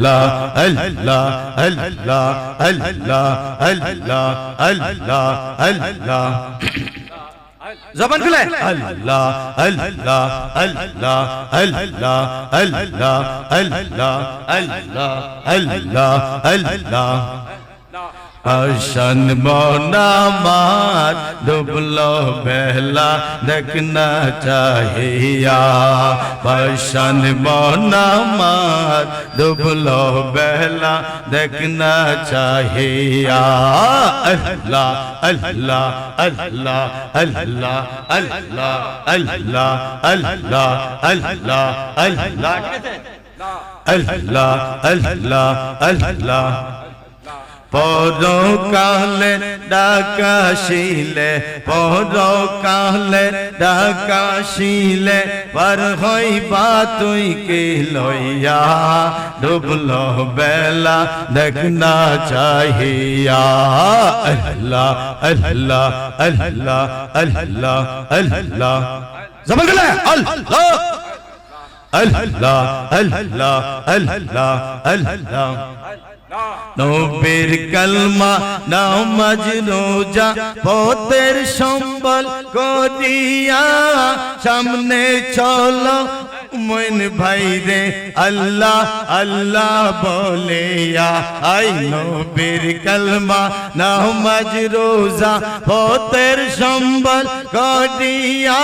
Allah Allah Allah Allah Allah Allah Allah জবান খুলে আল্লাহ আল্লাহ আল্লাহ আল্লাহ আল্লাহ আল্লাহ আল্লাহ আল্লাহ আল্লাহ আশান মনামার ডুবলো বেলা দেখনা চাহিয়া আশান মনামার ডুবলো বেলা দেখনা চাহিয়া আল্লাহ আল্লাহ আল্লাহ আল্লাহ আল্লাহ আল্লাহ আল্লাহ আল্লাহ আল্লাহ আল্লাহ আল্লাহ আল্লাহ পরকালে ডাকাশিলে পরকালে ডাকাশিলে পার হইবা তুই কে লইয়া ডুবলো বেলা দেখনা চাহিয়া আল্লাহ আল্লাহ আল্লাহ আল্লাহ আল্লাহ জবান গলে আল্লাহ আল্লাহ আল্লাহ আল্লাহ আল্লাহ নবীর কালমা নামাজ রোজা পথের সম্বল করিয়া সামনে চলো মন ভাই রে আল্লাহ আল্লাহ বলিয়া আই নবীর কালমা নামাজ রোজা পথের সম্বল করিয়া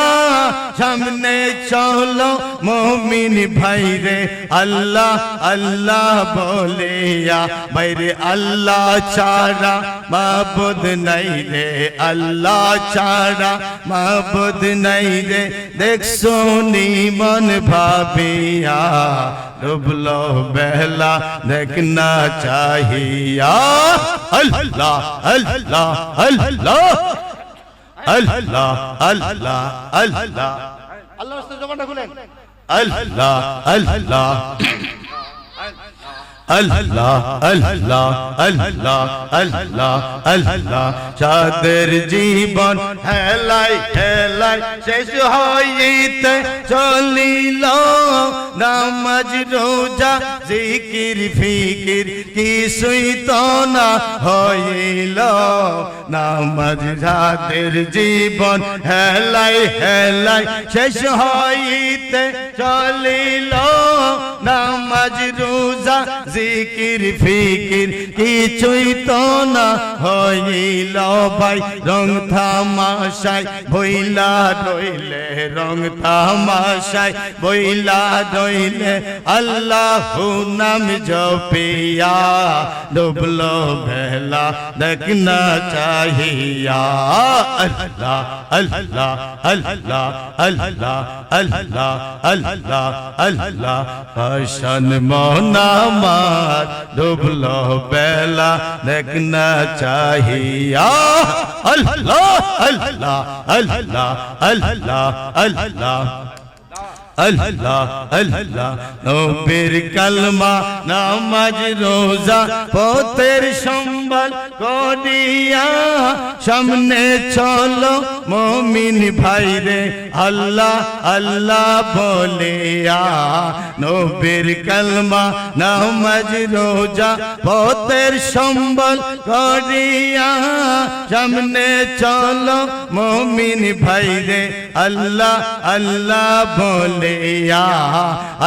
সামনে চলো মুমিন ভাই রে আল্লাহ আল্লাহ বলিয়া বাইরে আল্লাহ ছাড়া মাবুদ নাই রে আল্লাহ ছাড়া মাবুদ নাই রে দেখছো নি মন ভাবিয়া ডুবলো বেলা দেখনা চাহিয়া আল্লাহ আল্লাহ আল্লাহ আল্লাহ আল্লাহ আল্লাহ আল্লাহর রাস্তায় জবানটা খুলেন আল্লাহ আল্লাহ আল্লাহ আল্লাহ আল্লাহ আল্লাহ আল্লাহ চাঁদের জীবন হেলাই হেলাই শেষ হইতে চলিল নামাজ রোজা জিকির ফিকির কিছুই তো না হইল নামাজ চাঁদের জীবন হেলাই হেলাই শেষ হইতে চলিল নামাজ রোজা জিকির ফিকির কিছুই তো না হইল ভাই রং তামাশায় বইলা রইলে রং তামাশায় বইলা রইলে আল্লাহু নাম জপিয়া ডুবলো বেলা দেখনা চাহিয়া আল্লাহ আল্লাহ আল্লাহ আল্লাহ আল্লাহ আল্লাহ আল্লাহ আশান মনামার ডুবলো বেলা দেখনা চাহিয়া আল্লাহ আল্লাহ আল্লাহ আল্লাহ আল্লাহ আল্লাহ আল্লাহ নবীর কালমা নামাজ রোজা পথের সম্বল করিয়া সামনে চলো মুমিন ভাই রে আল্লাহ আল্লাহ বলিয়া নবীর কালমা নামাজ রোজা পথের সম্বল করিয়া সামনে চলো মুমিন ভাই রে আল্লাহ আল্লাহ বলে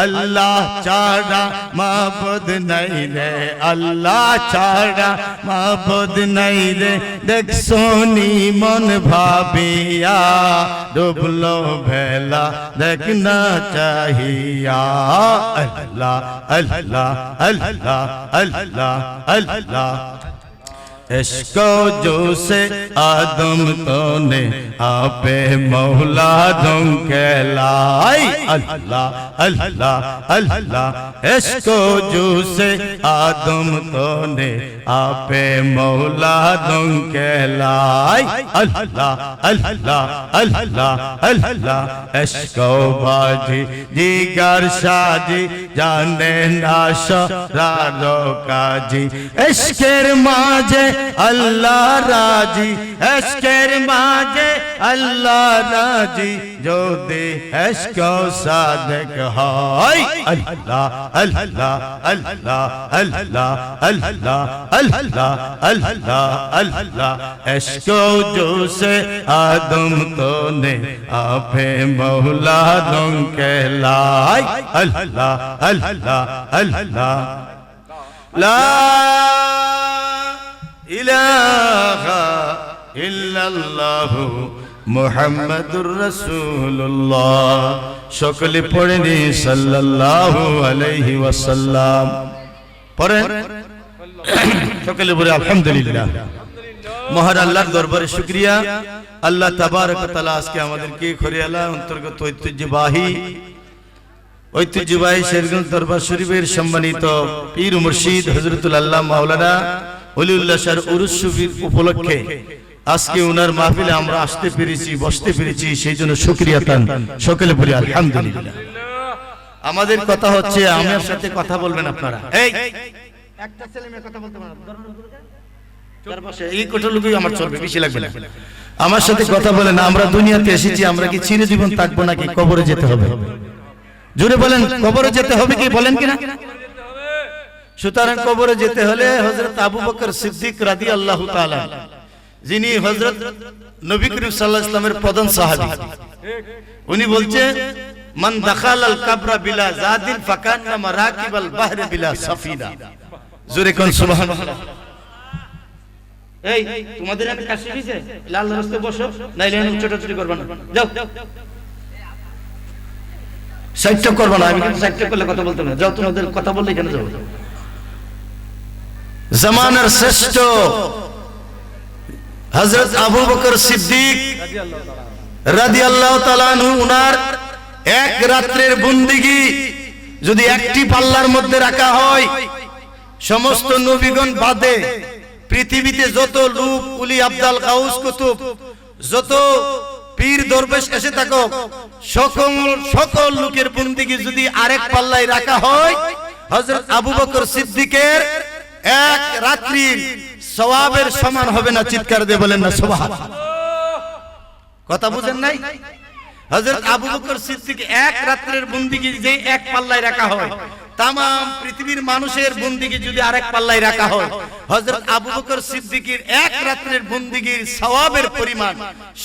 আল্লাহ ছাড়া মাবুদ নাই রে আল্লাহ ছাড়া মাবুদ নাই রে দেখছো নি মন ভাবিয়া ডুবলো বেলা দেখনা চাহিয়া আল্লাহ আল্লাহ আল্লাহ আল্লাহ আল্লাহ इश्को जो से आदम तो ने आपे मौला दुम कहलाई अल्लाह अल्लाह अल्लाह इश्को जो से आदम तो ने आपे मौला दुम कहलाई अल्लाह अल्लाह अल्लाह अल्लाह इश्को बाजी जिगर शादी जाने नाशो रारो काजी इश्केर माजे আল্লাহ রাজি এশকের মাঝে আল্লাহ রাজি যদি এশক সাদেক হয় আল্লাহ আল্লাহ আল্লাহ আল্লাহ আল্লাহ আল্লাহ আল্লাহ আল্লাহ এশক जोसे आदम तो ने आपे मौला रंग के लाई अल्लाह अल्लाह अल्लाह ला इलाहा इल्लल्लाह मुहम्मदुर रसूलुल्लाह সকলে পড়েনি সাল্লাল্লাহু আলাইহি ওয়াসাল্লাম পড়েন সকলে বলে আলহামদুলিল্লাহ। মহান আল্লাহর দরবারে শুকরিয়া, আল্লাহ তাবারক ওয়া তাআলা আজকে আমাদেরকে খরিয়ালা অন্তর্গত ঐতিহ্যবাহী শেরগঞ্জ দরবার শরীফের সম্মানিত পীর মুর্শিদ হযরতুল আল্লাহ মাওলানা ওলিউল্লাহ শাহর উরুস শরীফ উপলক্ষে আজকে ওনার মাহফিলে আমরা আসতে পেরেছি, বসতে পেরেছি, সেই জন্য শুকরিয়া তান সকলে বলি আলহামদুলিল্লাহ। আমাদের কথা হচ্ছে আমার সাথে কথা বলবেন আপনারা, এই একটা ছেলে মেয়ে কথা বলতে পারে এই কোটা লোকই আমার চলবে, বেশি লাগবে না। আমার সাথে কথা বলেন, আমরা দুনিয়াতে এসেছি, আমরা কি চিরজীবন থাকবো নাকি কবরে যেতে হবে? জোরে বলেন, কবরে যেতে হবে কি বলেন কিনা? সুতরাং কবরে যেতে হলে হযরত আবু বকর সিদ্দিক রাদিয়াল্লাহু তাআলা, যিনি হযরত নবী করিম সাল্লাল্লাহু আলাইহি ওয়াসাল্লামের প্রধান সাহাবী, উনি বলছে মান দাখালাল কবরা বিলা জাদিন ফাকান্নামা রাকিবাল বাহরি বিলা সাফিনা। জোরে কোন সুবহানাল্লাহ। এই তোমাদের এখানে কাশি দিছে, লাল রাস্তায় বসো, নাইলে এখানে ছোটাছুটি করবে না, যাও সাইডটা করবে না, আমি কিন্তু সাইডটা করলে কথা বলতে না, যাও তোমাদের কথা বললে এখানে যাও। জামানার শ্রেষ্ঠ হযরত আবু বকর সিদ্দিক রাদিয়াল্লাহু তাআলা আনহু, উনার এক রাত্রের বন্দেগী যদি একটি পাল্লার মধ্যে রাখা হয়, সমস্ত নবীগণ বাদে পৃথিবীতে যত লোক উলি আব্দাল গাউস কুতুব, যত পীর দরবেশ এসে থাকো, সকল লোকের বন্দেগী যদি আরেক পাল্লায় রাখা হয়, হযরত আবু বকর সিদ্দিকের এক রাত্রির সওয়াবের সমান হবে না। চিৎকার দিয়ে বলেন না সুবহানাল্লাহ। কথা বুঝেন নাই? হযরত আবু বকর সিদ্দিক এক রাত্রের বন্দেগী যে এক পাল্লায় রাখা হয়, तमाम পৃথিবীর মানুষের বন্দেগী যদি আরেক পাল্লায় রাখা হয়, হযরত আবু বকর সিদ্দিকের এক রাতের বন্দেগীর সওয়াবের পরিমাণ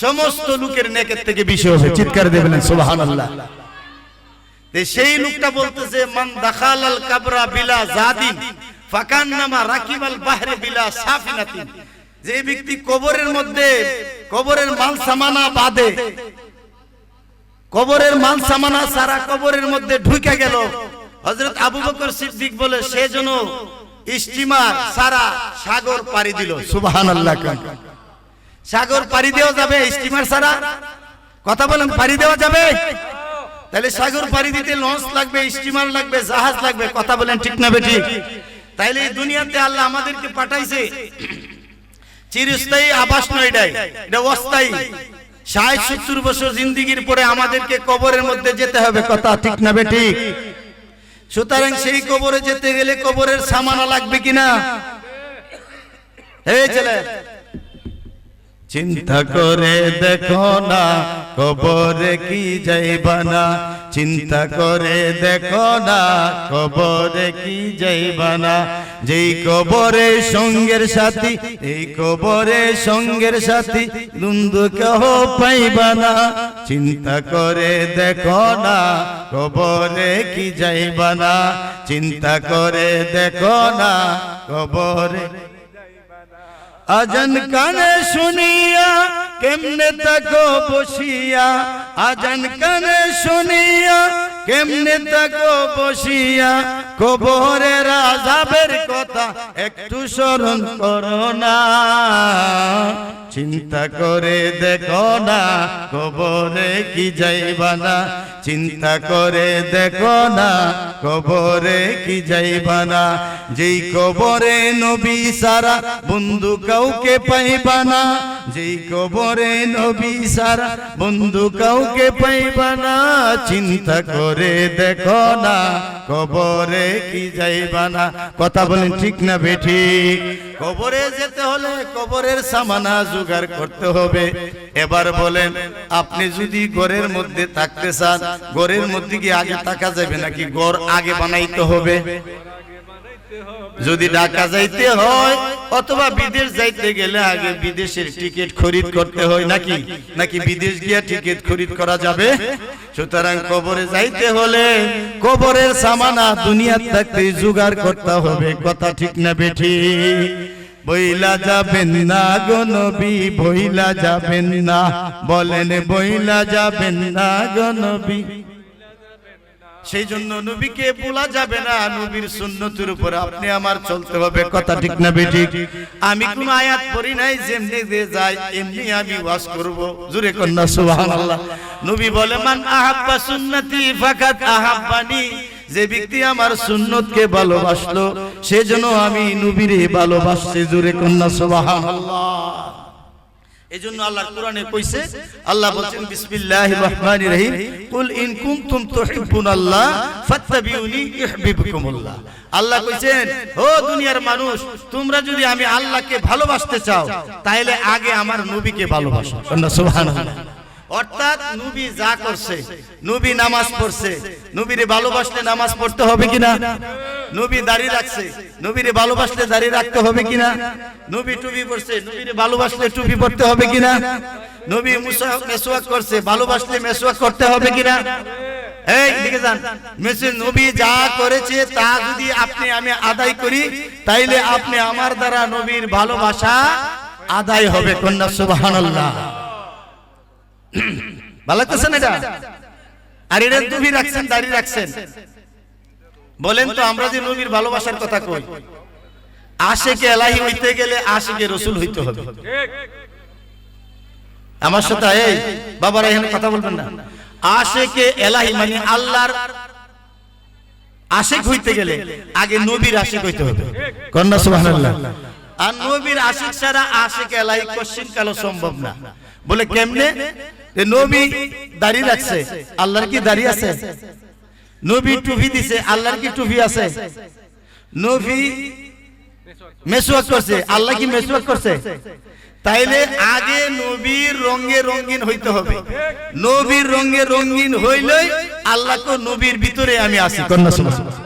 সমস্ত লোকের নেকের থেকে বেশি হবে। চিৎকার দিয়ে বলেন সুবহানাল্লাহ। সেই লোকটা বলতেছে মান দাখালাল কবরা বিলা জাদিন ফাকান্নামা রাকিবাল বাহরি বিলা সাফিনাতিন। যে ব্যক্তি কবরের মধ্যে কবরের মাল সামানা বাদে, কবরের মাল সামানা সারা কবরের মধ্যে ঢুকে গেল, হযরত আবু বকর সিদ্দিক বলে সে যেন স্টিমার সারা সাগর পাড়ি দিল। সুবহানাল্লাহ। সাগর পাড়ি দেওয়া যাবে স্টিমার সারা? কথা বলেন, পাড়ি দেওয়া যাবে? তাহলে সাগর পাড়ি দিতে লঞ্চ লাগবে, স্টিমার লাগবে, জাহাজ লাগবে। কথা বলেন ঠিক না বেঠিক? তাইলে এই দুনিয়াতে আল্লাহ আমাদেরকে পাঠাইছে চিরস্থায়ী আবাস নয়, এটা অস্থায়ী। ৬০-৭০ বছর জিন্দেগির পরে আমাদেরকে কবরের মধ্যে যেতে হবে। কথা ঠিক না বেঠিক? সুতরাং সেই কবরে যেতে গেলে কবরের সামানা লাগবে কিনা? এই ছেলে চিন্তা করে দেখো না কবরে কি যাইবা না, চিন্তা করে দেখো না কবরে কি যাইবা না। যেই কবরে সঙ্গের সাথী, এই কবরে সঙ্গের সাথী দুন্দু কেহ পাইবা না। চিন্তা করে দেখো না কবরে কি যাইবা না, চিন্তা করে দেখো না কবরে। আজান কানে শুনিয়া কেমনে তাকো বসিয়া, আজান কানে শুনিয়া কেমনে তাকো বসিয়া। কবরের আযাবের কথা একটু স্মরণ করো না, চিন্তা করে দেখো না কবরে কি যাইবা না, চিন্তা করে দেখো না কবরে কি যাইবা না। যেই কবরে নবী সারা বন্ধু কাউকে পাইবা না, যেই কবরে নবী সারা বন্ধু কাউকে পাইবা না, চিন্তা করে দেখো না কবরে কি যাইবা না। কথা বলেন ঠিক না বেঠিক? কবরে যেতে হলে কবরের সামানা জোগাড় করতে হবে। এবার বলেন, আপনি যদি ঘরের মধ্যে থাকতে চান, ঘরের মধ্যে কি আগে থাকা যাবে নাকি ঘর আগে বানাইতে হবে? যদি ঢাকা যাইতে হয় অথবা বিদেশ যাইতে গেলে আগে বিদেশের টিকিট খরিদ করতে হয় নাকি? নাকি বিদেশ গিয়া টিকিট খরিদ করা যাবে? সুতরাং কবরে যাইতে হলে কবরের সামানা দুনিয়া থাকতে জোগাড় করতে হবে। কথা ঠিক না বেঠিক? বইলা যাবেন না গো নবী, বইলা যাবেন না, বলেন বইলা যাবেন না গো নবী। সেই জন্য নবীকে ভোলা যাবে না, নবীর সুন্নতের উপর আপনি আমার চলতে হবে। কথা ঠিক না বেঠিক? আমি কোন আয়াত পড়ি নাই, যেমনি যে যায় এমনি আমি ওয়াজ করব। জোরে কন্যা সুবহানাল্লাহ। নবী বলে, মান আহাব্বা সুন্নতি ফাকাদ আহাব্বানি, যে ব্যক্তি আমার সুন্নতকে ভালোবাসলো সেজন্য আমি নবীরে ভালোবাসছি। জোরে কন্যা সুবহানাল্লাহ। এজন্য আল্লাহ কোরআনে কইছে, আল্লাহ বলেন বিসমিল্লাহির রহমানির রহিম, কুল ইন কুনতুম তুহিব্বুনাল্লাহ ফাত্তাবিউনি ইউহিব্বুকুমুল্লাহ। আল্লাহ কইছেন, ও দুনিয়ার মানুষ, তোমরা যদি আমি আল্লাহকে ভালোবাসতে চাও তাহলে আগে আমার নবীকে ভালোবাসো। সুবহানাল্লাহ। অর্থাৎ নবী যা করছে, নবী নামাজ পড়ছে, নবীরে ভালোবাসলে নামাজ পড়তে হবে কিনা? নবী দাড়ি রাখছে, নবীরে ভালোবাসলে দাড়ি রাখতে হবে কিনা? নবী টুপি পরছে, নবীরে ভালোবাসলে টুপি পরতে হবে কিনা? নবী মেসওয়াক করছে, ভালোবাসলে মেসওয়াক করতে হবে কিনা? এই দিকে যান। নবী যা করেছে তা যদি আপনি আমি আদায় করি তাইলে আপনি আমার দ্বারা নবীর ভালোবাসা আদায় হবে। কন্যা সুবহানাল্লাহ। ভালো লাগতেছে না এটা? আর এটা টুপি রাখছেন, দাড়ি রাখছেন, বলেন তো আমরা যে নবীর ভালোবাসার কথা কই, আশিকে এলাহি হইতে গেলে আশিকে রাসূল হইতে হবে। আমার সাথে এই বাবারা এখানে কথা বলবেন না। আশিকে এলাহি মানে আল্লাহর আশিক হইতে গেলে আগে নবীর আশিক হইতে হবে। কন্যা সুবহানাল্লাহ। আর নবীর আশিক ছাড়া আশিকে এলাহি কোশ্চিন কালো সম্ভব না। বলে কেমনে? নবী দাড়ি রাখছে, আল্লাহর কি দাড়ি আছে? নবী টুপি দিছে, আল্লাহর কি টুপি আছে? নবী মেসওয়াক করছে, আল্লাহ কি মেসওয়াক করছে? তাইলে আগে নবীর রঙে রঙিন হইতে হবে। নবীর রঙে রঙিন হইলেই আল্লাহ কো নবীর ভিতরে আমি আছি। কন্যা সুবহানাল্লাহ।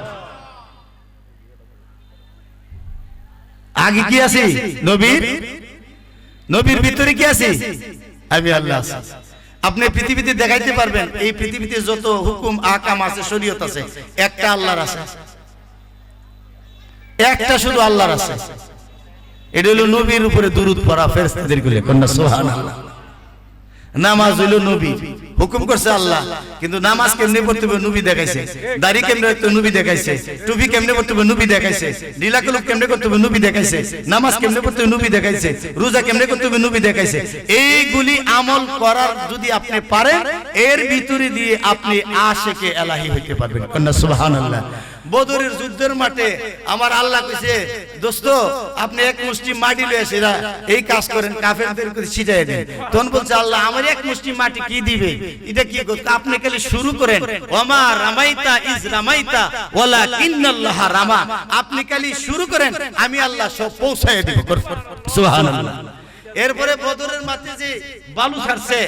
আগে কি আছি? নবীর ভিতরে কি আছি? আমি আল্লাহ আছি। আপনি পৃথিবীতে দেখাইতে পারবেন এই পৃথিবীতে যত হুকুম আকাম আছে, শরীয়ত আছে, একটা আল্লাহর আছে, একটা শুধু আল্লাহর আছে। এটা হলো নবীর উপরে দুরূদ পড়া ফেরেশতাদের করে। কন্যা সুবহানাল্লাহ। নামাজ হইলো নবী হুকুম করছে আল্লাহ, কিন্তু নামাজ কেমনে পড়তে হবে নবী দেখাইছে, দাড়ি কেমনে রাখতে হবে নবী দেখাইছে, টুপি কেমনে পড়তে হবে নবী দেখাইছে, ঢিলা কলম কেমনে করতে হবে নবী দেখাইছে, নামাজ কেমনে পড়তে হবে নবী দেখাইছে, রোজা কেমনে করতে হবে নবী দেখাইছে। এইগুলি আমল করার যদি আপনি পারেন, এর ভিতরে দিয়ে আপনি আশিকে এলাহি হইতে পারবেন। কন্যা সুবহানাল্লাহ। বদরের যুদ্ধের মাঠে আমার আল্লাহ কইছে, দোস্ত আপনি এক মুষ্টি মাটি লয়ে এসে এই কাজ করেন, কাফেরদের করে ছিটাই দেন। তখন বলছে আল্লাহ, আমার এক মুষ্টি মাটি কি দিবে? এটা কি করতে? আপনি খালি শুরু করেন, ওমা রামাইতা ইজ রামাইতা ওয়ালাকিন্নাল্লাহ রামা। আপনি খালি শুরু করেন, আমি আল্লাহ সব পৌঁছায় দিব। সুবহানাল্লাহ। এরপরে বদরের মাঠে যে বালু ছাড়ছে,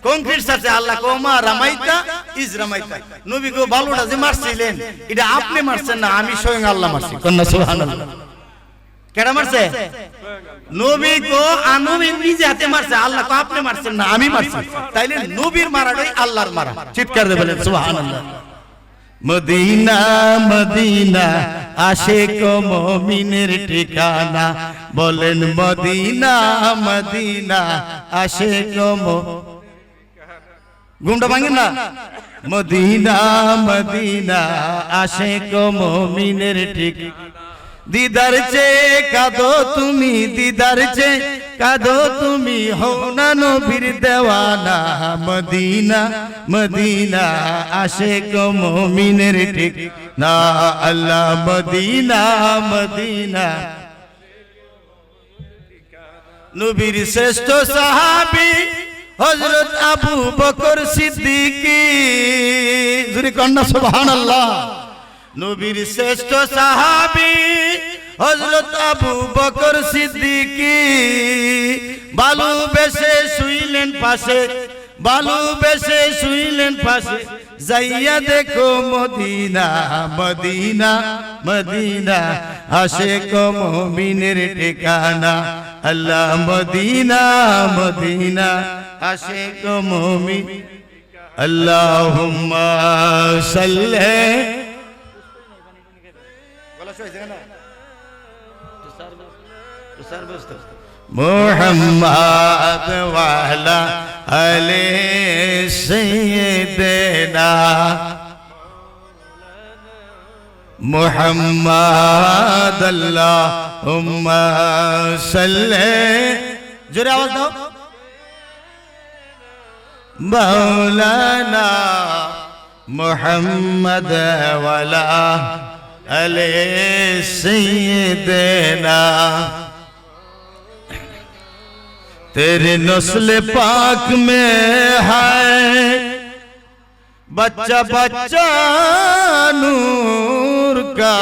কংক্রিট ছাড়ছে, আল্লাহ কোমা রামাইতা ইজ রামাইতা। নবী গো বালুটা যে মারছিলেন এটা আপনি মারছেন না, আমি স্বয়ং আল্লাহ মারছি। কন্যা সুবহানাল্লাহ। কেডা মারছে? নবী গো নবী নিজে হাতে মারছে, আল্লাহ কো আপনি মারছেন না, আমি মারছি। তাইলে নবীর মারাটাই আল্লাহর মারা। চিৎকার দিয়ে বলেন সুবহানাল্লাহ। মদিনা মদিনা আশিক মুমিনের ঠিকানা, বলেন মদিনা মদিনা আশিক ঘুমটা ভাঙেন না। মদিনা মদিনা আশিক মুমিনের ঠিকানা, দিদার চেয়ে কাঁদো তুমি, দিদার চেয়ে কাঁদো তুমি, হও না নবীর দেওয়ানা। মদিনা মদিনা আশিক মুমিনের ঠিকানা, আল্লাহ মদিনা মদিনা। নবীর শ্রেষ্ঠ সাহাবী হযরত আবু বকর সিদ্দিক জুরি কন্যা সুবহানাল্লাহ নবীর শ্রেষ্ঠ সাহাবী হযরত আবু বকর সিদ্দিক বালু বেশে শুইলেন পাশে বালু বেশে শুইলেন পাশে যাইয়া দেখো মদিনা মদিনা মদিনা আশিক মুমিনের ঠিকানা আল্লাহ মদিনা মদিনা আশিক মুমিন আল্লাহুম্মা সাল্লি মুহাম্মদ ওয়ালা আলি সাইয়্যিদিনা মুহাম্মদ আল্লাহুম্মা সাল্লি জোরে আওয়াজ দাও মাওলানা মুহাম্মদ ওয়ালা আলি সাইয়্যিদিনা तेरे नस्ल पाक में है बच्चा बच्चा नूर का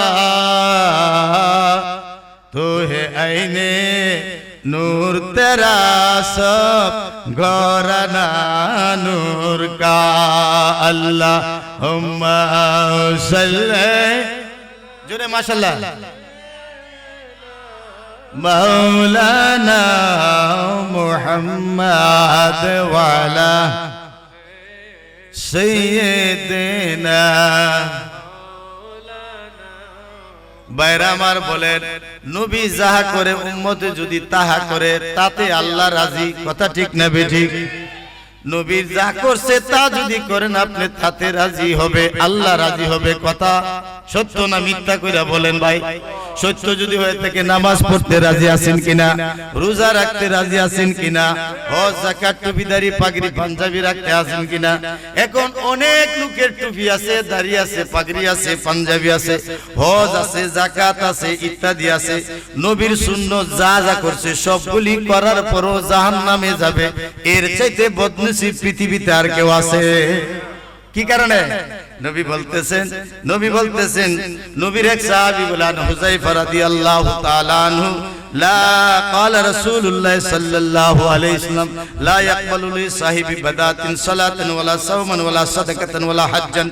तो है आईने नूर तेरा सब गौराना नूर का अल्लाहुम्मा सल्ली जोरे माशाल्लाह मौलाना मुहम्मद वाला सैयदना বাইরা আমার বলেন নবী যাহা করে উম্মত যদি তাহা করে তাতে আল্লাহ রাজি কথা ঠিক না বেঠিক নবীর যা করছে তা যদি করেন আপনি তাতে রাজি হবে আল্লাহ রাজি হবে কথা সত্য না মিথ্যা কইরা বলেন ভাই সত্য যদি হয়ে থাকে নামাজ পড়তে রাজি আছেন কিনা রোজা রাখতে রাজি আছেন কিনা হজ যাকাত টুপিদারি পাগড়ি পাঞ্জাবি রাখতে আছেন কিনা এখন অনেক লোকের টুপি আছে দাড়ি আছে পাগড়ি আছে পাঞ্জাবি আছে হজ আছে যাকাত আছে ইত্যাদি আছে নবীর সুন্নাত যা যা করছে সবগুলি করার পরও জাহান্নামে যাবে এর চাইতে বদনসিব পৃথিবীতে আর কেউ আছে কি কারণে নবী বলতেছেন নবীর এক সাহাবী বলেন হুযায়ফা রাদিয়াল্লাহু তাআলা আনহু লা ক্বালা রাসূলুল্লাহ সাল্লাল্লাহু আলাইহি ওয়াসাল্লাম লা ইয়াকবালু লি সাহিবি বাদাতিন সালাতান ওয়ালা সাওমান ওয়ালা সাদাকাতান ওয়ালা হাজ্জান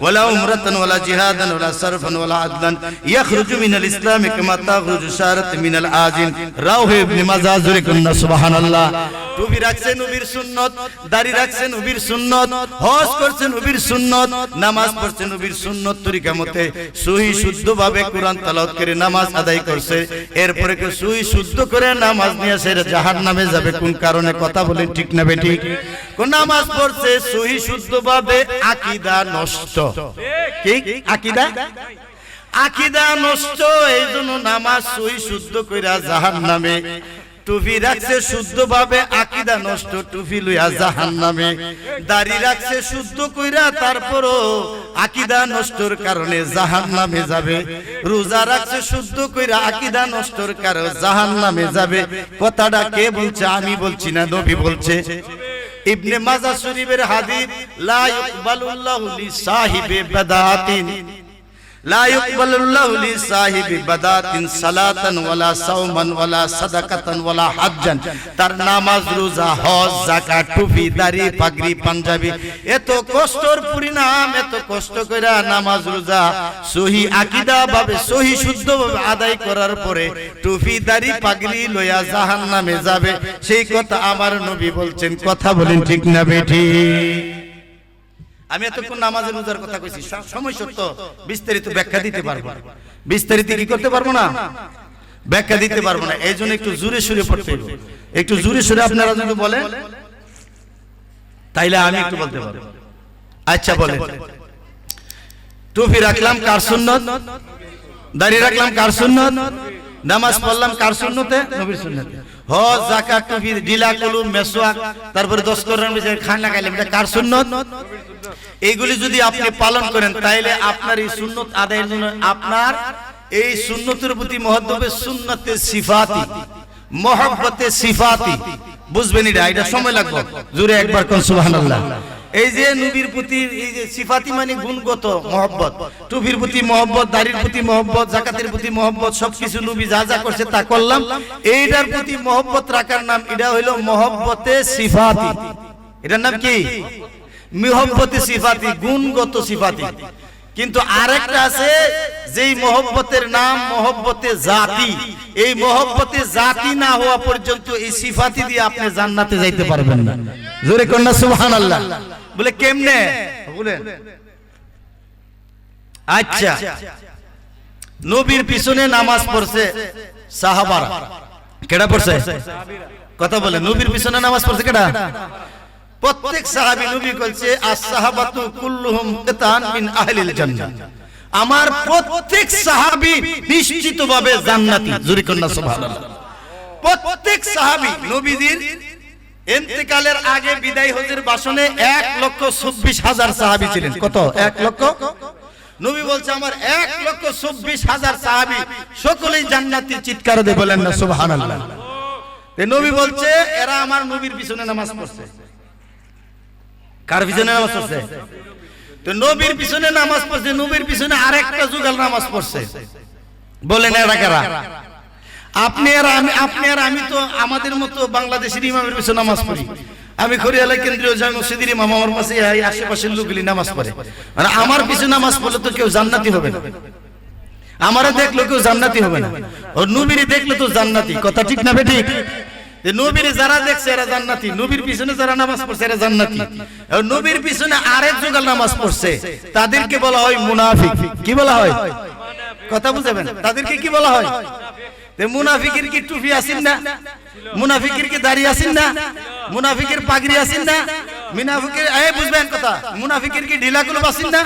ওয়ালা উমরাতান ওয়ালা জিহাদান ওয়ালা সারফান ওয়ালা আদলান ইয়াখরুজু মিনাল ইসলাম কামা তাখরুজু শারাত মিনাল আজিন রাওহ ইবনে মাজাহ জুরি কুন্না সুবহানাল্লাহ টুপি রাখছেন নবীর সুন্নাত দাড়ি রাখছেন নবীর সুন্নাত হজ করছেন নবীর সুন্নাত নামাজ পড়ছেন নবীর সুন্নাত তরিকা মতে সহি শুদ্ধভাবে কোরআন তেলাওয়াত করে নামাজ আদায় করছে এরপরে কে সহি শুদ্ধ করে নামাজ নিয়ে সে জাহান্নামে যাবে কোন কারণে কথা বলেন ঠিক না বেঠিক কোন নামাজ পড়ছে সহি শুদ্ধভাবে আকীদা নষ্ট ঠিক আকীদা নষ্ট এইজন্য নামাজ সহি শুদ্ধ কইরা জাহান্নামে টুপি রাখছে শুদ্ধভাবে আকীদা নষ্ট টুপি লইয়া জাহান্নামে দাড়ি রাখছে শুদ্ধ কইরা তারপরও আকীদা নষ্টর কারণে জাহান্নামে যাবে রোজা রাখছে শুদ্ধ কইরা আকীদা নষ্টর কারণে জাহান্নামে যাবে কথাটা কে বলছে আমি বলছি না নবী বলছে ইবনে মাজাহ শরীফের হাদিস লা ইকবালুল্লাহু লি সাহিবি বাদাতিন লা ইকবালুল্লাহু লি সাহিবি বাদাতিন সালাতান ওয়ালা সাওমান ওয়ালা সাদাকাতান ওয়ালা হাজ্জান তার নামাজ রোজা হজ যাকাত টুপি দাড়ি পাগড়ি পাঞ্জাবি এত কষ্টর পরিণাম এত কষ্ট কইরা নামাজ রোজা সহি আকীদা ভাবে সহি শুদ্ধভাবে আদায় করার পরে টুপি দাড়ি পাগড়ি লইয়া জাহান্নামে যাবে সেই কথা আমার নবী বলছেন কথা বলেন ঠিক না বেঠিক আমি এতক্ষণ নামাজের রোজার কথা কইছি সময় সত্য বিস্তারিত ব্যাখ্যা দিতে পারবো না বিস্তারিত কি করতে পারবো না ব্যাখ্যা দিতে পারবো না এইজন্য একটু জোরে সুরে পড়তে হবে একটু জোরে সুরে আপনারা যদি বলেন তাইলে আমি একটু বলতে পারবো আচ্ছা বলেন টুপি রাখলাম কার সুন্নাত দাড়ি রাখলাম কার সুন্নাত নামাজ পড়লাম কার সুন্নতে নবীর সুন্নতে হজ যাকাত টুপি ডিলা কলম মেসওয়াক তারপরে 10 করণ বিষয় খানা খাইলাম এটা কার সুন্নত এইগুলি যদি আপনি পালন করেন তাইলে আপনার এই সুন্নত আদায়ের জন্য আপনার এই সুন্নতের প্রতি মহব্বতে সুন্নতে সিফাতি মহব্বতে সিফাতি। বুঝবেন এটা সময় লাগবে, জোরে একবার কোন সুবহানাল্লাহ। এই যে নবীর প্রতি এই যে সিফাতি মানে গুণগত মহব্বত, টুপির প্রতি মহব্বত, দাড়ির প্রতি মহব্বত, যাকাতের প্রতি মহব্বত, সবকিছু নবী যা যা করছে তা করলাম, এইটার প্রতি মহব্বত রাখার নাম এটা হইল মহব্বতে সিফাতি। এটার নাম কি? মহব্বতে সিফাতি, গুণগত সিফাতি। কিন্তু আরেকটা আছে যেই মহব্বতের নাম মহব্বতে জাতি। এই মহব্বতে জাতি না হওয়া পর্যন্ত এই সিফাতি দিয়ে আপনি জান্নাতে যাইতে পারবেন না। জোরে কন্যা সুবহানাল্লাহ। বলে কেমনে বলেন? আচ্ছা, নবীর পিছনে নামাজ পড়ছে সাহাবারা। কেডা পড়ছে? কথা বলে। নবীর পিছনে নামাজ পড়ছে কেডা? প্রত্যেক সাহাবী। নবী বলছে আস-সাহাবাতু কুল্লুহুম কাতান মিন আহলিল জান্নাহ। আমার প্রত্যেক সাহাবী নিশ্চিতভাবে জান্নাতি। জোরে কন্যা সুবহানাল্লাহ। প্রত্যেক সাহাবী নবীজির ইন্তেকালের আগে বিদায় হজের ভাষণে 1,24,000 সাহাবী ছিলেন। কত? 1 লক্ষ। নবী বলছে আমার 1,24,000 সাহাবী সকলেই জান্নাতি। চিৎকার দিয়ে বলেন না সুবহানাল্লাহ। নবী বলছে এরা আমার নবীর পিছনে নামাজ পড়ছে। কার পিছনে নামাজ পড়ছে? তো নবীর পিছনে নামাজ পড়ছে। নবীর পিছনে আরেকটা যুগল নামাজ পড়ছে। বলেন এরা কারা? আপনি আর আমি তো আমাদের মতো বাংলাদেশের ইমামের পিছনে নামাজ পড়ি। আমি খড়িয়ালা কেন্দ্রীয় জামে মসজিদের ইমাম, আমার পাশে এই আশেপাশের লোকগুলি নামাজ পড়ে। মানে আমার পিছনে নামাজ পড়লে তো কেউ জান্নাতি হবে না। আমারে দেখলে কেউ জান্নাতি হবে না, ও নবীরে দেখলে তো জান্নাতি। কথা ঠিক না বেঠিক? নবীরে যারা দেখছে এরা জান্নাতি, নবীর পিছনে যারা নামাজ পড়ছে এরা জান্নাতি। নবীর পিছনে আরেক যুগল নামাজ পড়ছে তাদেরকে বলা হয় মুনাফিক। কি বলা হয়? কথা বুঝাবেন? তাদেরকে কি বলা হয়? মুনাফিকের কি টুপি আছেন না? মুনাফিকের কি দাড়ি আছেন না? মুনাফিকের পাগড়ি আছেন না? মুনাফিকের বুঝবেন কথা, মুনাফিকের কি ঢিলাগুলো আছেন না?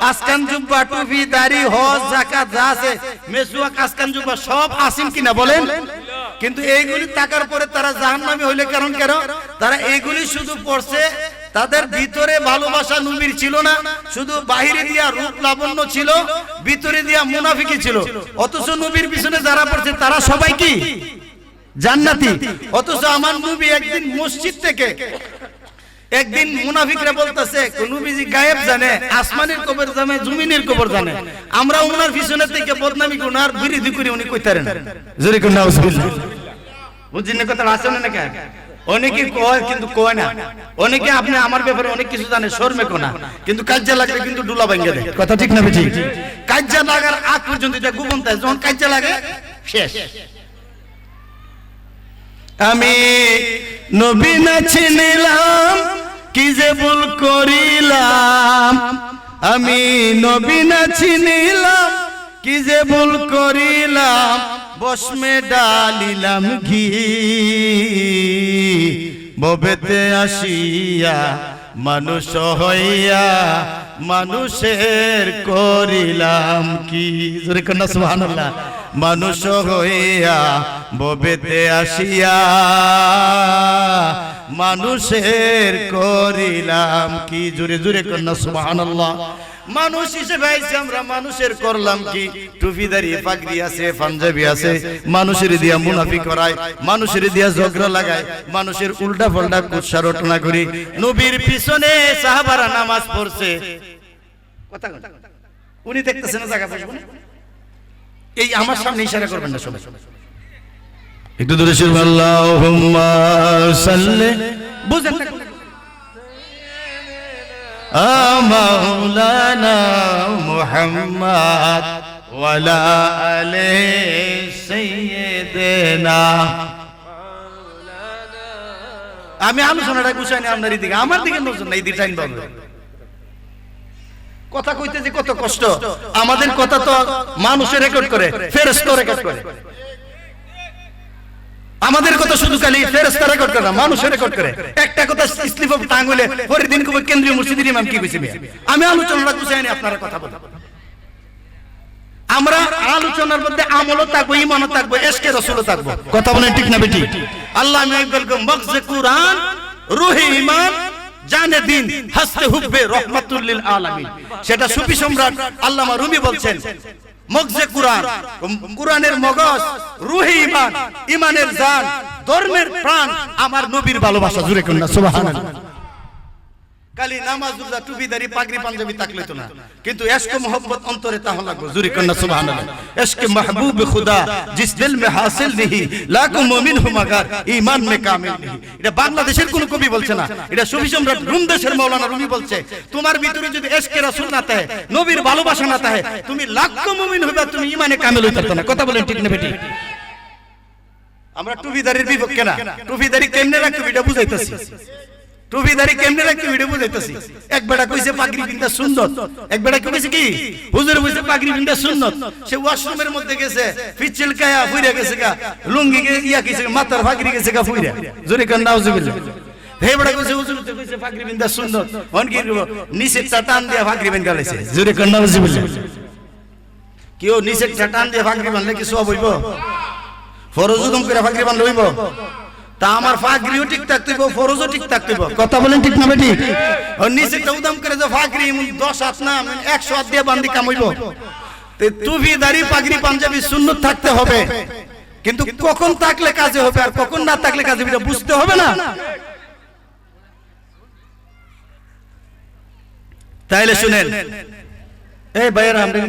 আসকান জুব্বা, টুপি, দাড়ি, হজ, যাকাত যা আছে, মেসওয়াক, আসকান জুব্বা সব আছেন কিনা বলেন? কিন্তু এইগুলি টাকার পরে তারা জাহান্নামী হইলে কারণ কেন? তারা এইগুলি শুধু পড়ছে, তাদের ভিতরে ভালোবাসা নবীর ছিল না, শুধু বাহিরে দিয়া রূপ লাবণ্য ছিল, ভিতরে দিয়া মুনাফিকি ছিল। অথচ নবীর পিছনে যারা পড়ছে তারা সবাই কি জান্নাতি। অথচ আমার নবী একদিন মসজিদ থেকে একদিন মুনাফিকরা বলতেছে নবীজি গায়েব জানে, আসমানের কবর জানে, জমিনের কবর জানে, আমরা ওনার পিছনে থেকে বদনামি করি আর বিরোধী করি, উনি কইতারেন। জোরে কোন নাউজুবিল্লাহ। বুঝছেন না কথা? আসলে না কেন? অনেকে কয় কিন্তু কয় না। অনেকে আপনি আমার ব্যাপারে অনেক কিছু জানে, শর্মে কোনা, কিন্তু কাজ্জা লাগলে কিন্তু ডুলা ভাঙে দেয়। কথা ঠিক না বেঠিক? কাজ্জা লাগার আগ পর্যন্ত এটা গোপন থাকে, যখন কাজ্জা লাগে শেষ। আমি নবী না চিনিলাম কি যে ভুল করিলাম, আমি নবী না চিনিলাম কি যে ভুল করিলাম, বসমে ডালিলাম ঘি, ববেতে আসিয়া মানুষ হইয়া মানুষের করিলাম কি। জোরে কন্যা সুবহানাল্লাহ। মানুষ হইয়া ববেতে আসিয়া মানুষের করিলাম কি। জোরে জোরে কন্যা সুবহানাল্লাহ। মানুষ হিসেবে আইছি আমরা, মানুষের করলাম কি? টুপিদারি, পাগড়ি আছে, পাঞ্জাবি আছে, মানুষের দিয়া মুনাফি করায়, মানুষের দিয়া ঝগড়া লাগায়, মানুষের উল্টা পাল্টা কুৎসা রটনা করি। নবীর পিছনে সাহাবারা নামাজ পড়ছে। কথা উনি দেখতেছেন না জায়গা বসবেন, এই আমার সামনে ইশারা করবেন না, সবাই একটু দূরে শুনবেন। আল্লাহুম্মা সাল্লি, বুঝেন না? মাওলানা মুহাম্মদ ওয়ালা আলে সাইয়্যিদিনা। আমি আলোচনাটা গুছাই না আপনার দিকে, আমার দিকে নজর নাই, দিকে টাইম বন্ধ। কথা কইতে যে কত কষ্ট, আমাদের কথা তো মানুষে রেকর্ড করে, ফেরেশতা রেকর্ড করে। আমাদের কথা শুধু খালি ফেরেশতা রেকর্ড করে না, মানুষে রেকর্ড করে। একটা কথা স্লিপ অফ টাং হইলে পরের দিন কবে কেন্দ্রীয় মসজিদের ইমাম কি কইছে? আমি আলোচনাটা গুছাই না, আপনারা কথা বলেন। আমরা আলোচনার মধ্যে আমলও থাকবো, ঈমানও থাকবো, ইশকে রাসূলও থাকবো। কথা বলেন ঠিক না বেটি? আল্লাহ আমি বলবো মগজে কুরআন, রূহে ঈমান, জানে দিন, হাসতে হুব্বে রাহমাতুল লিল আলামিন। সেটা সুফি সম্রাট আল্লামা রুমি বলছেন, মগজে কুরআন, কুরআনের মগজ, রূহে ঈমান, ঈমানের জান, ধর্মের প্রাণ আমার নবীর ভালোবাসা। জোরে কোন না সুবহানাল্লাহ। খালি নামাজ রোজা টুপি দাড়ি পাগড়ি পাঞ্জাবি থাকলে তো না, কিন্তু ইশক মোহব্বত অন্তরে তাহ লাগবে। জোরে কোন না সুবহানাল্লাহ। ইশক মাহবুব খুদা জিস দিল মে হাসিল নেহি লাখো মুমিন হু মগর ঈমান মে কামিল নেহি। এটা বাংলাদেশের কোন কবি বলছে না, এটা সুফি সম্রাট রুম দেশের মাওলানা রুমি বলছে। তোমার ভিতরে যদি ইশকে রাসূল না থাকে, নবীর ভালোবাসা না থাকে, তুমি লাখো মুমিন হইবা, তুমি ঈমানে কামিল হইতে পারত না। কথা বলেন ঠিক না বেটি? আমরা টুপিদারির বিপক্ষে না। টুপিদারি কেমনে রাখতে এটা বুঝাইতাছি। টুপিদারি কেমনে রাখতে এটা বুঝাইতাছি। এক বেটা কইছে পাগড়ি পিনতে সুন্নত, এক বেটা কইছে কি হুজুর কইছে পাগড়ি পিনতে সুন্নত। সে ওয়াশরুমের মধ্যে গেছে, পিছল কায়া ফুইরা গেছে গা, লুঙ্গি ইয়া গেছে, মাথার পাগড়ি গেছে গা ফুইরা। জোরে কান নাউজুবিল্লাহ। হে বেটা কইছে হুজুর তো কইছে পাগড়ি পিনতে সুন্নত, অন কি করব? নিচে টান দিয়া পাগড়ি পিন গালাইছে। জোরে কান নাউজুবিল্লাহ। কেউ নিচে টান দিয়া পাগড়ি বানলে কি সওয়াব হইব? ফরজ উদম করে পাগড়ি বানলে হইব? তা আমার পাগড়িও ঠিক থাকতে হইব, ফরজও ঠিক থাকতে হইব। কথা বলেন ঠিক না বেটি? আর নিচে উদম করে যে পাগড়ি 10 হাত না 100 হাত দিয়ে বান্ধি কাম হইব? তে টুপি দাড়ি পাগড়ি পাঞ্জাবি সুন্নত থাকতে হবে, কিন্তু কখন থাকলে কাজে হবে আর কখন না থাকলে কাজে হবে এটা বুঝতে হবে না? তাইলে শুনেন, এই ভাইরা আমরা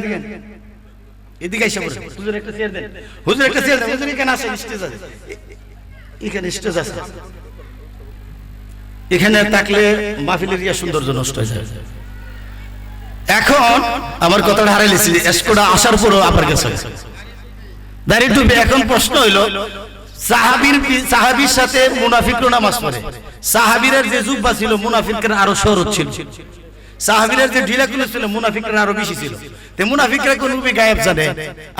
এদিকে এসে বসে, হুজুর একটা চেয়ার দেন, হুজুর একটা চেয়ার দেন, হুজুর এখানে আসেন, স্টেজ আছে, এখানে স্টেজ আছে, এখানে থাকলে মাহফিলের ইয়া সৌন্দর্য নষ্ট হয়ে যায়। এখন আমার কথাটা হারাইছি, এসকোটা আসার পরও আপনার কাছে দাঁড়িয়ে টুপি। এখন প্রশ্ন হইল, সাহাবীর সাথে মুনাফিকরা নামাজ পড়ে। সাহাবীরা যে জুব্বা ছিল মুনাফিকরা আরো শরৎ ছিল, সাহাবীরা যে ঢিলাগুলো ছিল মুনাফিকরা আরো বেশি ছিল। তে মুনাফিকরা কোন নবী গায়েব জানে,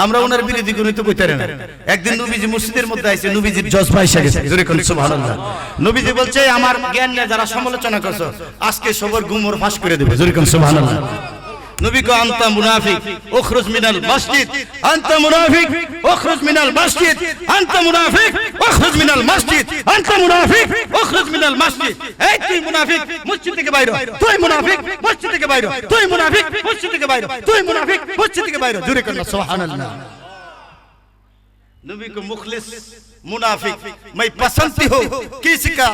আমরা ওনার বিরোধী কোন তো কইতে না। একদিন নবীজি মসজিদের মধ্যে আইছে, নবীজির জজবা এসে গেছে। জোরে কোন সুবহানাল্লাহ। নবীজি বলছে, আমার জ্ঞান নিয়ে যারা সমালোচনা করছো আজকে সবার গুমর ফাঁস করে দেবে। জোরে কোন সুবহানাল্লাহ। নবী কো আনতা মুনাফিক উখরুজ মিনাল মসজিদ, আনতা মুনাফিক উখরুজ মিনাল মসজিদ, আনতা মুনাফিক উখরুজ মিনাল মসজিদ, আনতা মুনাফিক উখরুজ মিনাল মসজিদ। এই তুই মুনাফিক, মসজিদ থেকে বাইরে হ। তুই মুনাফিক, মসজিদ থেকে বাইরে হ। তুই মুনাফিক, মসজিদ থেকে বাইরে হ। তুই মুনাফিক, মসজিদ থেকে বাইরে হ। জোরে করুন সুবহানাল্লাহ। नबी को मुखलिस मुनाफिक मैं पसंद हो किसी का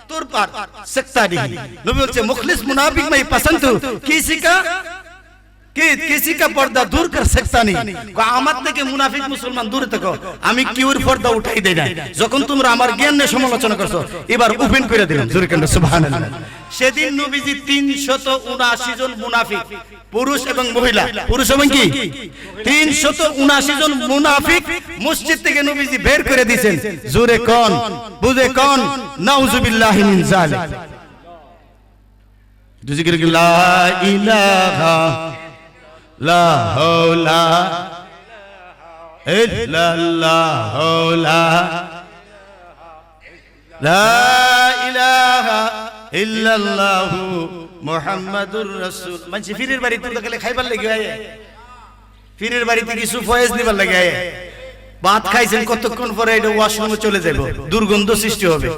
तुर पर सकता नहीं। नबी बोलते मुखलिस मुनाफिक मैं पसंद हूँ किसी का किसी का पर्दा दूर कर सकता नहीं। আমার থেকে মুনাফিক মুসলমান দূরে থাকো, আমি কিউর পর্দা উঠাই দেই না। যখন তোমরা আমার জ্ঞান নিয়ে সমালোচনা করছো এবার ওপেন করে দিলাম। জোরে কেন সুবহানাল্লাহ। সেদিন নবীজি 379 জন মুনাফিক পুরুষ এবং মহিলা, পুরুষ এবং কি 379 জন মুনাফিক মসজিদ থেকে নবীজি বের করে দিয়েছেন। জোরে কোন বুঝে কোন নাউজুবিল্লাহি মিন যালিক। জিকির লা ইলাহা লা হাওলা ইল্লাল্লাহ লা ইলাহা ইল্লাল্লাহ মুহাম্মাদুর রাসূল। মানে ফিরের বাড়িতে তো গেলে খাইবার লাগি আয়, ফিরের বাড়িতে কিছু ফয়েজ নিবার লাগি আয়। ভাত খাইছেন, কতক্ষণ পরে এটা ওয়াশরুমে চলে যাবে, দুর্গন্ধ সৃষ্টি হবে।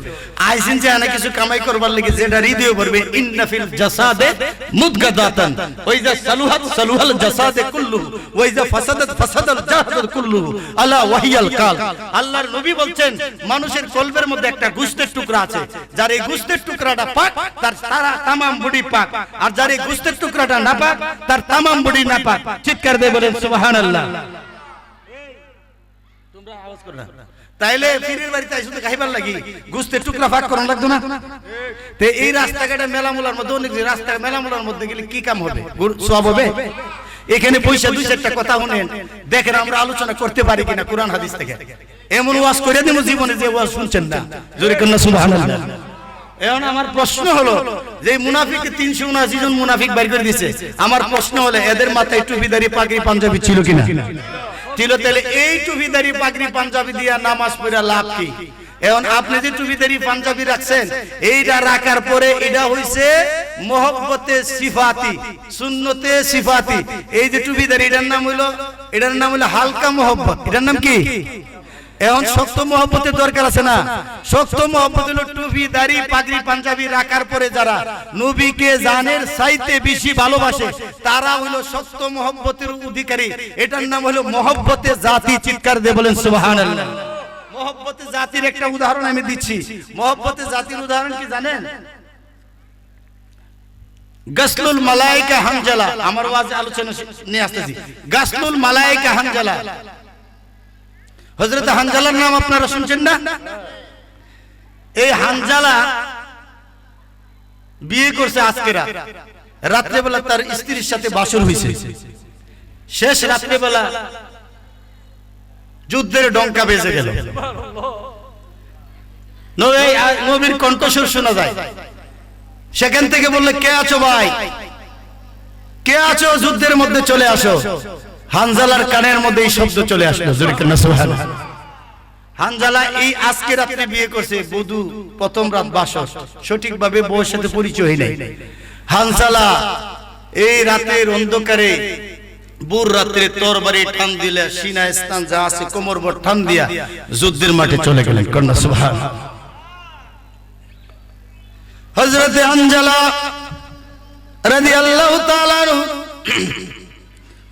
আইছেন যে আনা কিছু কামাই করবার লাগি, যেটা হৃদয় করবে ইন্না ফিল জাসাদে মুদগাদাতান ওয়া ইযা সালুহাত সালুহাল জাসাদে কুল্লুহু ওয়া ইযা ফাসাদাত ফাসাদাল জাসাদ কুল্লুহু আলা ওয়াহিয়াল কাল। আল্লাহর নবী বলছেন মানুষের কলবের মধ্যে একটা গোশতের টুকরা আছে, যার এই গোশতের টুকরাটা পাক তার সারা তামাম বডি পাক, আর যার এই গোশতের টুকরাটা না পাক তার তামাম বডি না পাক। চিৎকার দিয়ে বলেন সুবহানাল্লাহ। তাইলে পীরের বাড়িতে আইসো তো খাইবার লাগি গোশতের টুকরা ফাঁক করানো লাগতো না? তে এই রাস্তাঘাটে মেলামুলার মধ্যে অনেক রাস্তা মেলামুলার মধ্যে গেলে কি কাম হবে, সওয়াব হবে? এখানে পয়সা দুই চারটা কথা শুনেন, দেখেন আমরা আলোচনা করতে পারি কিনা কোরআন হাদিস থেকে। এমন ওয়াজ করে দিব জীবনে যে ওয়াজ শুনছেন না। জোরে কন্না সুবহানাল্লাহ। এখন আমার প্রশ্ন হলো যে মুনাফিক 379 জন মুনাফিক বাইর করে দিয়েছে, আমার প্রশ্ন হলো এদের মাথায় টুপিদারি পাগড়ি পাঞ্জাবি ছিল কিনা? ছিল। তাহলে এই টুপিদারি পাগড়ি পাঞ্জাবি দিয়া নামাজ পড়া লাভ কি? এখন আপনি যে টুপিদারি পাঞ্জাবি রাখছেন, এইটা রাখার পরে এটা হইছে মহব্বতে সিফাতি, সুন্নতে সিফাতি। এই যে টুপিদারি এটার নাম হইলো হালকা মহব্বত। এটার নাম কি? এখন শক্ত মহব্বতের দরকার আছে না? শক্ত মহব্বত হলো টুপি দাড়ি পাগড়ি পাঞ্জাবি রাখার পরে যারা নবীকে জানের চাইতে বেশি ভালোবাসে তারা হলো শক্ত মহব্বতের অধিকারী। এটার নাম হলো মহব্বতে জাতি। চিৎকার দিয়ে বলেন সুবহানাল্লাহ। মহব্বতে জাতির একটা উদাহরণ আমি দিচ্ছি। মহব্বতে জাতির উদাহরণ কি জানেন? গাসলুল মালায়েকা হানজালা, আমার ওয়াজে আলোচনা নিয়ে আসতেছি। গাসলুল মালায়েকা হানজালা, হযরত হানজালার নাম আপনারা শুনছেন না? এই হানজালা বিয়ে করছে আজকে রাত্রে বেলা তার স্ত্রীর সাথে বাসর হইছে। শেষ রাত্রে বেলা যুদ্ধের ডঙ্কা বেজে গেল। নবীর কণ্ঠস্বর শোনা যায়। সেখান থেকে বললে, কে আছো ভাই, কে আছো, যুদ্ধের মধ্যে চলে আসো। হানজালার কানের মধ্যে এই শব্দ চলে আসলো, জোরে কেন সুবহানাল্লাহ। হানজালা এই আজকে রাতে বিয়ে করছে, বধূ প্রথম রাত বাসর, সঠিকভাবে বউয়ের সাথে পরিচয় হয় নাই। হানজালা এই রাতের অন্ধকারে বুর রাত্রে তরবারি টান দিলে সিনা স্থান যা আছে কোমর ভর টান দিয়া যুদ্ধের মাঠে চলে গেলেন। কন্যা সুবহানাল্লাহ। হযরত হানজালা রাদিয়াল্লাহু তাআলা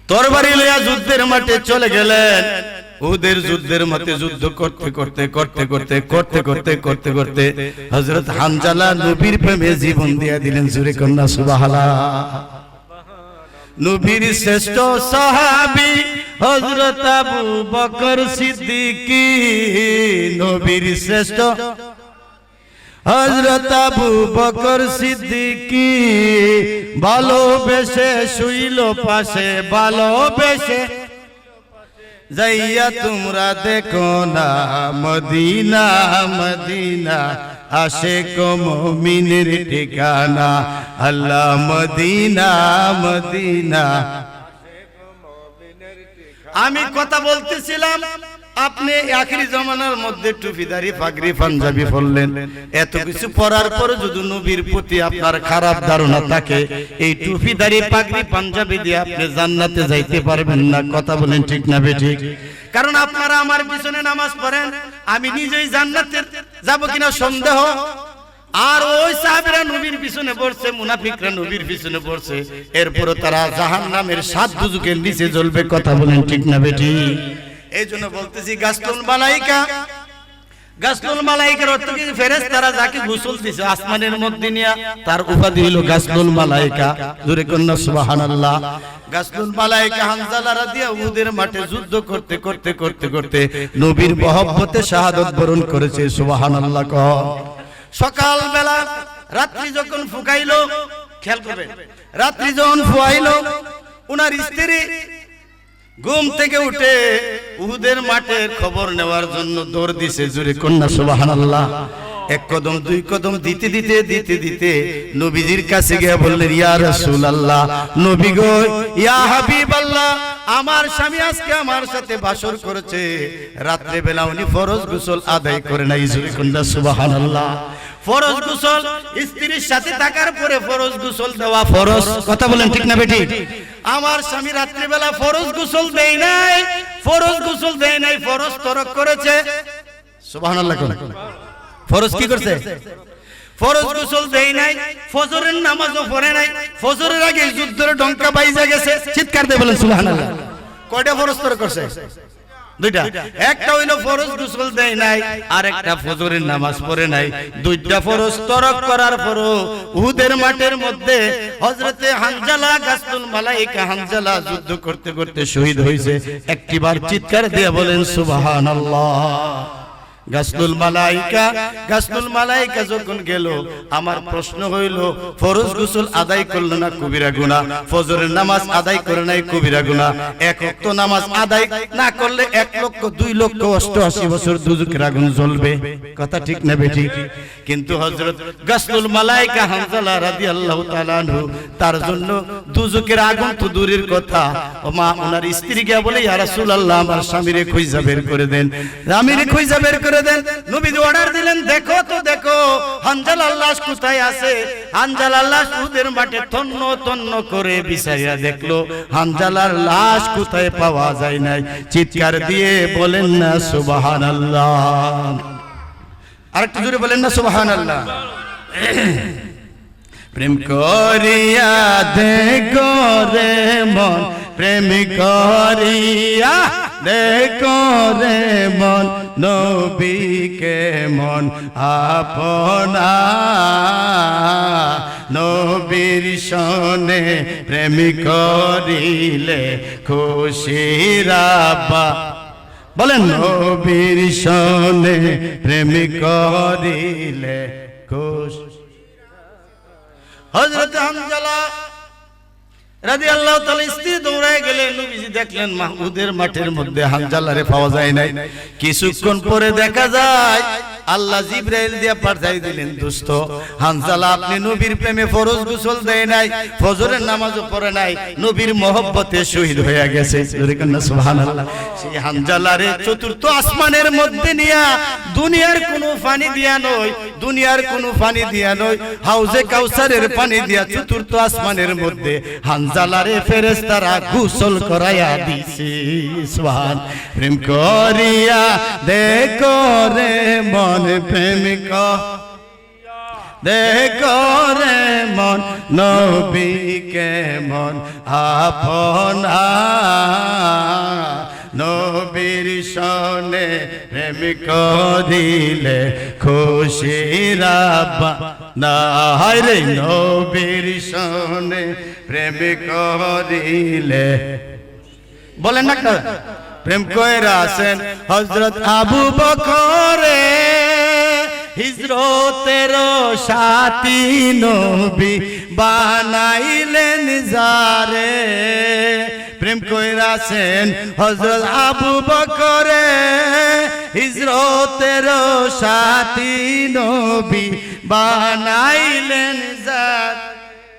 তরবারি লইয়া যুদ্ধের মাঠে চলে গেলেন। উহুদের যুদ্ধের মাঠে যুদ্ধ করতে করতে করতে করতে করতে করতে করতে করতে হযরত হানজালা নবীর প্রেমে জীবন দিয়া দিলেন। জোরে কন্যা সুবহানাল্লাহ। নবীর শ্রেষ্ঠ সাহাবী হযরত আবু বকর সিদ্দিক, নবীর শ্রেষ্ঠ হযরত আবু বকর সিদ্দিক, ভালোবেসে শুইল পাশে, ভালোবেসে যাইয়া তোমরা দেখো না মদিনা, মদিনা আশিক মুমিনের ঠিকানা, আল্লাহ মদিনা, মদিনা। আমি কথা বলতেছিলাম, আপনি আখিরি জামানার মধ্যে টুপিদারি পাগড়ি পাঞ্জাবি পরলেন। এত কিছু পরার পরে যদি নবীর প্রতি আপনার খারাপ ধারণা থাকে, এই টুপিদারি পাগড়ি পাঞ্জাবি দিয়ে আপনি জান্নাতে যাইতে পারবেন না। কথা বলেন ঠিক না বেঠিক? কারণ আপনারা আমার পিছনে নামাজ পড়েন, আমি নিজেই জান্নাতে যাব কিনা সন্দেহ। আর ওই সাহাবীরা নবীর পিছনে পড়ছে, মুনাফিকরা নবীর পিছনে পড়ছে, এরপরও তারা জাহান্নামের 7 দুজকের নিচে জ্বলবে। কথা বলেন ঠিক না বেঠিক? এই জন্য বলতেছি গাসলুল মালাইকা, গাসলুল মালাইকার অর্থ কি? ফেরেশতারা যাকে গোসল দিছে আসমানের মধ্যে নিয়ে, তার উপাধি হলো গাসলুল মালাইকা। জোরে কন্যা সুবহানাল্লাহ। গাসলুল মালাইকা হানজালা রাদিয়া উহুদের মাঠে যুদ্ধ করতে করতে করতে করতে নবীর মহব্বতে শাহাদাত বরণ করেছে। সুবহানাল্লাহ। সকাল বেলা রাত্রি যখন ফুকাইলো, খেয়াল করবেন, রাত্রি যখন ফুয়াইলো, উনার স্ত্রী ঘুম থেকে উঠে উহুদের মাঠের খবর নেওয়ার জন্য দৌড় দিছে। জোরে কন্যা সুবহানাল্লাহ। এক কদম দুই কদম দিতে দিতে দিতে দিতে নবীজির কাছে গিয়ে বললেন, ইয়া রাসূলুল্লাহ, নবী গো, ইয়া হাবিবাল্লাহ, আমার স্বামী আজকে আমার সাথে বাসর করেছে। রাত্রে বেলা উনি ফরজ গোসল আদায় করে নাই। জোরে কন্যা সুবহানাল্লাহ। ফরজ গোসল স্ত্রীর সাথে থাকার পরে ফরজ গোসল দেওয়া ফরজ। কথা বলেন ঠিক না বেটি? আমার স্বামী রাত্রি বেলা ফরজ গোসল দেয় নাই, ফরজ গোসল দেয় নাই, ফরজ তরক করেছে। সুবহানাল্লাহ। ফরজ কি করছে? ফরজ গোসল দেয় নাই, ফজরের নামাজও পড়ে নাই, ফজরের আগে যুদ্ধের ডঙ্কা বাইজা গেছে। চিৎকার দিয়ে বলেন সুবহানাল্লাহ। কয়টা ফরজ তরক করছে? দুইটা। একটা হইলো ফরজ গোসল দেয় নাই, আর একটা ফজরের নামাজ পড়ে নাই। দুইটা ফরজ তরক করার পরও উহুদের মাঠের মধ্যে হযরতে হানজালা গাসলুল মালাইকা হানজালা যুদ্ধ করতে করতে শহীদ হয়েছে। একটিবার চিৎকার দিয়ে বলেন সুবহানাল্লাহ। গাসলুল মালাইকা যখন গেল, আমার প্রশ্ন হইল, ফরজ গোসল আদায় করলো না কবিরা গুনাহ, ফজরের নামাজ আদায় করে নাই কবিরা গুনাহ, এক ওয়াক্ত নামাজ আদায় না করলে 1,02,88,000 বছর দুজকের আগুন জ্বলবে। কথা ঠিক না বেঠিক? কিন্তু হযরত গাসলুল মালায়েকা হানজালা রাদিয়াল্লাহু তাআলা আনহু তার জন্য দুজকের আগুন তো দূরের কথা, মা ওনার স্ত্রী গিয়া বলে ইয়া রাসূলুল্লাহ আমার স্বামীরে খুঁজা বের করে দেন, স্বামীরে খুঁজা বের করে দেন। নবীজি অর্ডার দিলেন, দেখো তো দেখো হানজালার লাশ কোথায় আছে। হানজালার লাশ উহুদের মাঠে তন্ন তন্ন করে বিছাইয়া দেখলো হানজালার লাশ কোথায় পাওয়া যায় নাই। চিৎকার দিয়ে বলেন না সুবহানাল্লাহ। আরেকটু জোরে বলেন না সুবহানাল্লাহ। প্রেম করিয়া দেখো রে মন, প্রেম করিয়া দেখো রে মন, নবীকে মন আপনা, নবীর সনে প্রেম করিলে খুশি রাব্বা। বলেন নবীর সনে প্রেম করিলে খুশি। হযরত হানজালা রাদিয়াল্লাহু তাআলা স্ত্রী দৌড়ায় গেলেন, নবীজি দেখলেন উহুদের মাঠের মধ্যে হানজালারে পাওয়া যায় নাই। কিছুক্ষণ পরে দেখা যায় আল্লাহ জিবরাইল দিয়া পাঠাই দিলেন, দোস্ত হানজালা আপনি নবীর প্রেমে ফরজ গোসল দেয় নাই, ফজরের নামাজও পড়ে নাই, নবীর মহব্বতে শহীদ হয়ে গেছে। সুবহানাল্লাহ। সেই হানজালারে চতুর্থ আসমানের মধ্যে নিয়া, দুনিয়ার কোনো পানি দিয়া নয়, দুনিয়ার কোনো পানি দিয়া নয়, হাউজে কাউসারের পানি দিয়া চতুর্থ আসমানের মধ্যে হানজালারে ফেরেশতারা গোসল করায়া দিছে। সুবহান। প্রেম করিয়া দেখো রে মন, প্রেম দেখো রে মন, নবীকে মন আপনা, নবীর সনে প্রেম করিলে খুশি রাব্বা না। হায় রে নবীর সনে প্রেম করিলে, বলেন না প্রেম কইরা আছেন হযরত আবু বকরে, হিজরতের সাথী নবী বানাইলেন যারে। প্রেম কইরা আছেন হযরত আবু বকরে, হিজরতের সাথী নবী বানাইলেন যারে।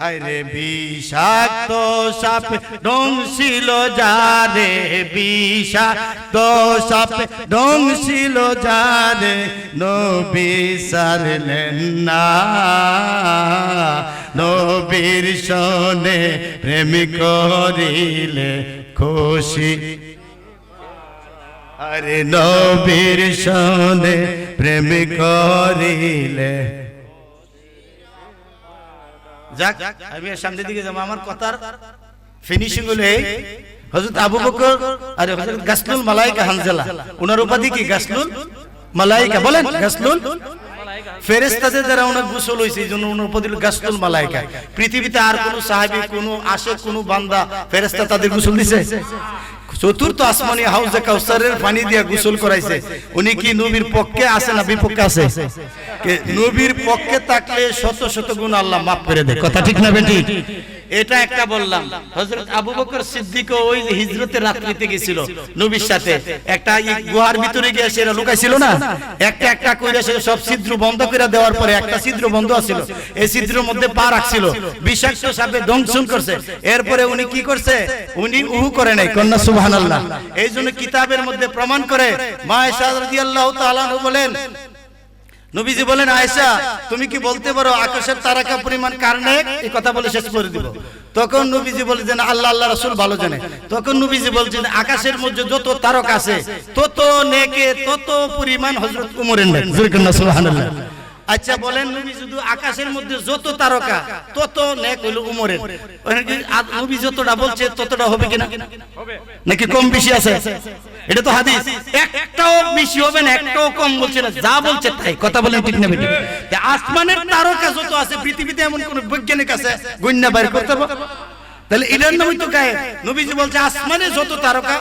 আরে বিষাক্ত সাপে ডংছিল যারে, বিষাক্ত সাপে ডংছিল যারে, নবী সারলেন না, নবীর সনে প্রেম করিলে খুশি। আরে নবীর সনে প্রেম করিলে। যাক আমি সামনের দিকে যাবো, আমার কথার ফিনিশিং হলো এই, হযরত আবু বকর আর হযরত গাসলুল মালায়েকা হানজালা, ওনার উপাধি কি গাসলুল মালায়েকা। বলেন গাসলুল ফেরেশতাদের দ্বারা ওনার গোসল হইছে, এইজন্য ওনার উপাধি হলো গাসলুল মালায়েকা। পৃথিবীতে আর কোন সাহাবী, কোন আশিক, কোন বান্দা ফেরেশতা তাদের গোসল দিছে? চতুর্থ আসমানি হাউজে কাউসারের পানি দিয়া গোসল করাইছে। উনি কি নবীর পক্ষে আছে না বিপক্ষে আছে? নবীর পক্ষে থাকলে শত শত গুণ আল্লাহ মাফ করে দেয়। কথা ঠিক না বেটি? এটা একটা বললাম। হযরত আবু বকর সিদ্দিক ওই যে হিজরতের রাত্রিতে গিয়েছিল নবীর সাথে, একটা গুহার ভিতরে গিয়ে সেরা লুকাইছিল না, একটা একটা কইরা সে সব ছিদ্র বন্ধ করে দেওয়ার পরে একটা ছিদ্র বন্ধ আছিল, এই ছিদ্রের মধ্যে পা রাখছিল, বিষাক্ত সাপে দংশন করছে। এরপরে উনি কি করছে? উনি উহু করে নাই। কন্যা সুবহানাল্লাহ। এইজন্য কিতাবের মধ্যে প্রমাণ করে মা আয়েশা রাদিয়াল্লাহু তাআলা বলেন, নবীজি বলেন, আয়েশা তুমি কি বলতে পারো আকাশের তারকা পরিমাণ কার নেক? এই কথা বলে শেষ করে দিব। তখন নবীজি বলেছেন আল্লাহ আল্লাহ রাসূল ভালো জানে। তখন নবীজি বলছেন আকাশের মধ্যে যত তারকা আছে তত নেকে তত পরিমাণ হযরত ওমরের নেক। সুবহানাল্লাহ। আচ্ছা বলেন, নবী শুধু আকাশের মধ্যে যত তারকা তত নেক হলো ওমরের, নবী যতটা বলছে ততটা হবে কিনা? হবে নাকি কম বেশি আছে? এটা তো হাদিস, একটাও বেশি হবে না, একটাও কম বলছে না, যা বলছে তাই। কথা বলেন ঠিক না বেটি? আসমানের তারকা যত আছে পৃথিবীতে এমন কোন বৈজ্ঞানিক আছে গণনা বাইর করতে পারবে? তাহলে এটার নামই তো গায়েব। নবীজি বলছে আসমানে যত তারকা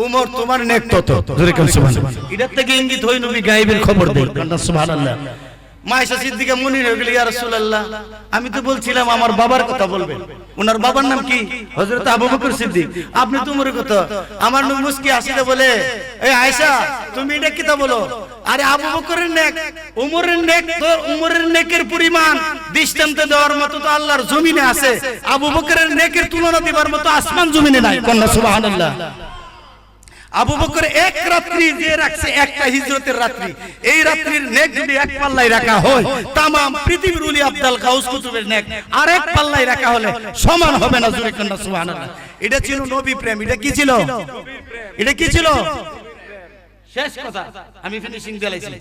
ওমর তোমার নেক তত। জোরে কোন সুবহানাল্লাহ। এটার থেকে ইঙ্গিত হই নবী গায়েবের খবর দেয়। সুবহানাল্লাহ। মা আয়েশা সিদ্দিকা মনির হয়ে গেল, ইয়া রাসূলুল্লাহ আমি তো বলছিলাম আমার বাবার কথা বলবেন। ওনার বাবার নাম কি? হযরত আবু বকর সিদ্দিক। আপনি তো উমরের কথা। আমার নবী মুস্কি হাসিতে বলে, এই আয়েশা তুমি এটা কি তা বলো? আরে আবু বকরের নেক উমরের নেক তো উমরের নেকের পরিমাণ দৃষ্টান্ত দেওয়ার মতো তো আল্লাহর জমিনে আছে, আবু বকরের নেকের তুলনা দেবার মতো আসমান জমিনে নাই। কন্যা সুবহানাল্লাহ। আবু বকর এক রাত্রি যে রাখছে, একটা হিজরতের রাত্রি, এই রাত্রির নেক যদি এক পাল্লায় রাখা হয়, তামাম পৃথিবীর ওলি আব্দুল গাউস কুতুবের নেক আরেক পাল্লায় রাখা হলে সমান হবে না। জোরে কন্যা সুবহানাল্লাহ। এটা ছিল নবী প্রেম। এটা কি ছিল? এটা কি ছিল? শেষ কথা, আমি ফিনিশিং দিলাইছি।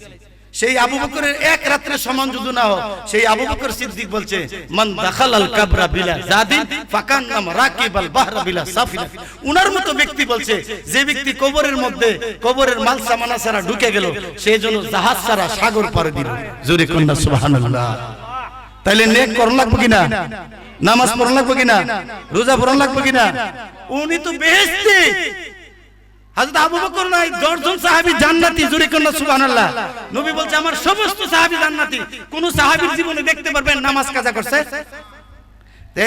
সেই আবু বকরের এক রাত্রে সমান যদি না হয়, সেই আবু বকর সিদ্দিক বলছে, মান দাখালাল কাবরা বিলা জাদিন ফাকান্নাম রাকিবাল বাহরা বিলা সাফিনা। উনার মতো ব্যক্তি বলছে, যে ব্যক্তি কবরের মধ্যে কবরের মাল সামানা ছাড়া ঢুকে গেল, সেই জন্য জাহাজ ছাড়া সাগর পার দিল। জোরে কন্যা সুবহানাল্লাহ। তাইলে নেক করন লাগবে কিনা? নামাজ পড়ন লাগবে কিনা? রোজা পড়ন লাগবে কিনা? উনি তো বেহেশতি। হযরত আবু বকর নাই 10 জন সাহাবী জান্নাতি। জোরে কন্যা সুবহানাল্লাহ। নবী বলছে আমার সমস্ত সাহাবী জান্নাতি। কোন সাহাবীর জীবনে দেখতে পারবেন নামাজ কাজা করছে?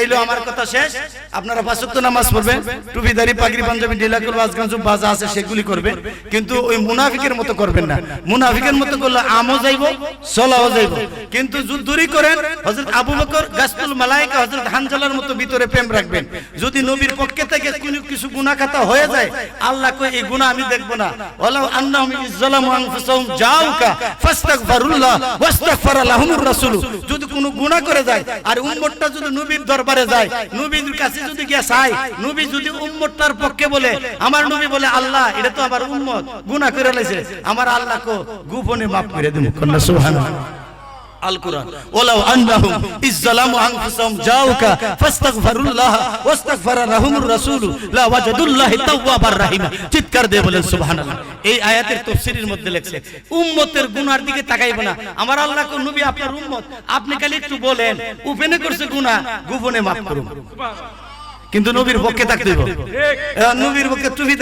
এইলো আমার কথা শেষ। আপনারা পাঁচ ওয়াক্ত নামাজ পড়বেন, টুপিদারি পাগড়ি পাঞ্জাবি ঢিলাকুল ওয়াজগাঞ্জ বাজা আছে সেগুলি করবেন, কিন্তু ওই মুনাফিকের মতো করবেন না। মুনাফিকের মতো করলে আমও যাইব, সলাও যাইব। কিন্তু যুদ্ধরি করেন হযরত আবু বকর গাসতুল মালায়েকা হযরত হানজালার মতো ভিতরে প্রেম রাখবেন। যদি নবীর পক্ষে থেকে কোনো কিছু গুনাহ খাতা হয়ে যায়, আল্লাহ কই এই গুনাহ আমি দেখব না। ওয়ালাউ আন্নাহুম ইযলামু আনফুসাহুম জাউকা ফাস্তাগফিরুল্লাহ ওয়াস্তাগফারা লাহুমুর রাসূল। যদি কোনো গুনাহ করে যায় আর উম্মতটা যদি নবীর দরবারে যায়, নবীর কাছে যদি গিয়া চায়, নবী যদি উম্মতটার পক্ষে বলে, আমার নবী বলে আল্লাহ এটা তো আমার উম্মত গুনাহ করে লাইছে, আমার আল্লাহ কো গোপনে maaf করে দেন। কন্যা সুবহানাল্লাহ। আল কোরআন, ওয়ালাউ আন্নাহুম ইযলামু আনফুসাহুম জাউকা ফাস্তাগফিরুল্লাহ ওয়াস্তাগফারা লাহুমুর রাসূল লা ওয়াজাদুল্লাহি তাওয়াবার রহিম। চিৎকার দিয়ে বলেন সুবহানাল্লাহ। এই আয়াতের তাফসীরের মধ্যে লেখছে উম্মতের গুনার দিকে তাকাইবো না। আমার আল্লাহ কো নবী আপনার উম্মত, আপনি খালি একটু বলেন ওপেনে করছে গুনাহ, গোপনে maaf করুন। কিন্তু নবীর পক্ষে থাকতে হইব। নবীর পক্ষে টুপি